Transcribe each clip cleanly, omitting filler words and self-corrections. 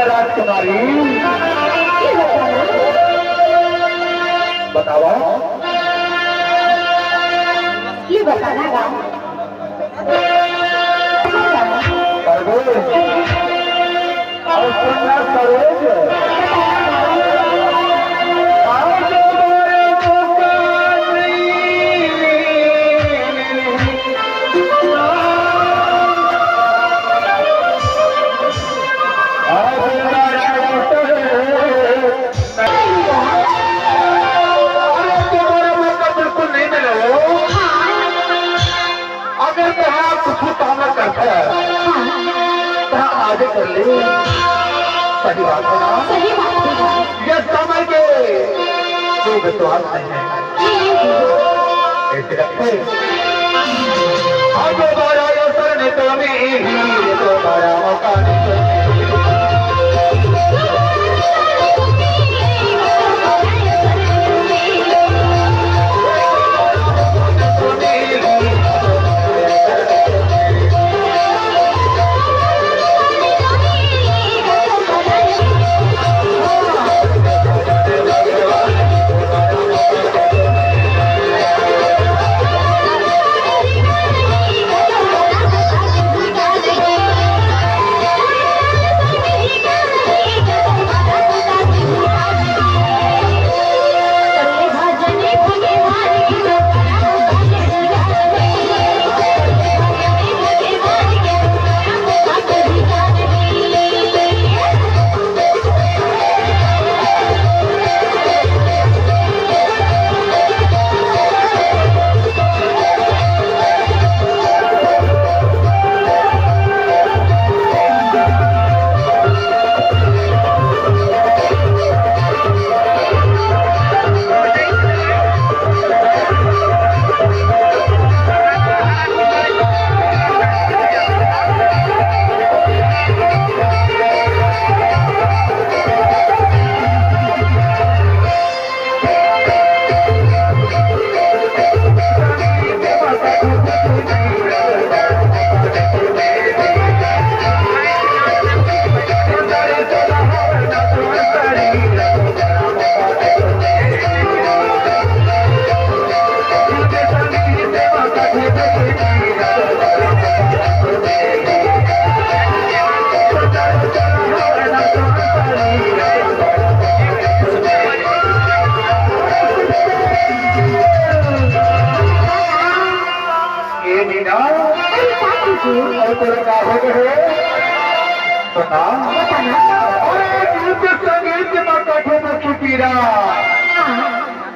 राजकुमारी बताओ, ये बताना आगे कर ले। सही बात है ना? सही बात है। ये समय के कोई विश्वास नहीं है। ऐसे रखते आगे बारा सर ने तो नहीं तो बारा मौका नहीं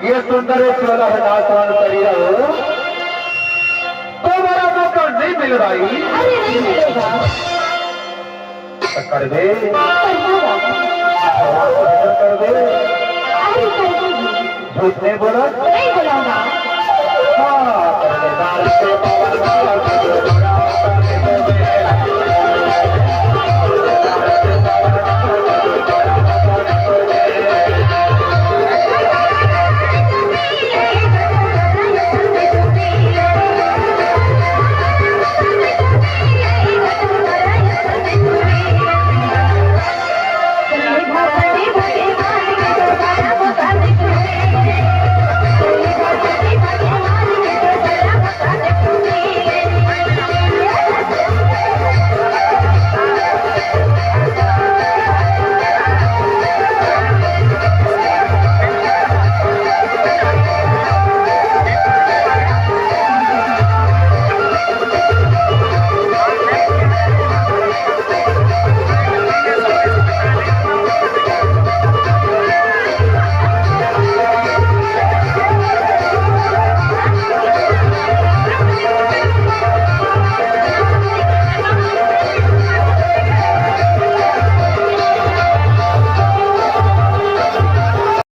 ये सुंदर शरीर तो बड़ा मौका नहीं मिल रही। अरे नहीं मिलेगा। कर दे करना कर दे अरे कर देगी। झूठ नहीं बोला।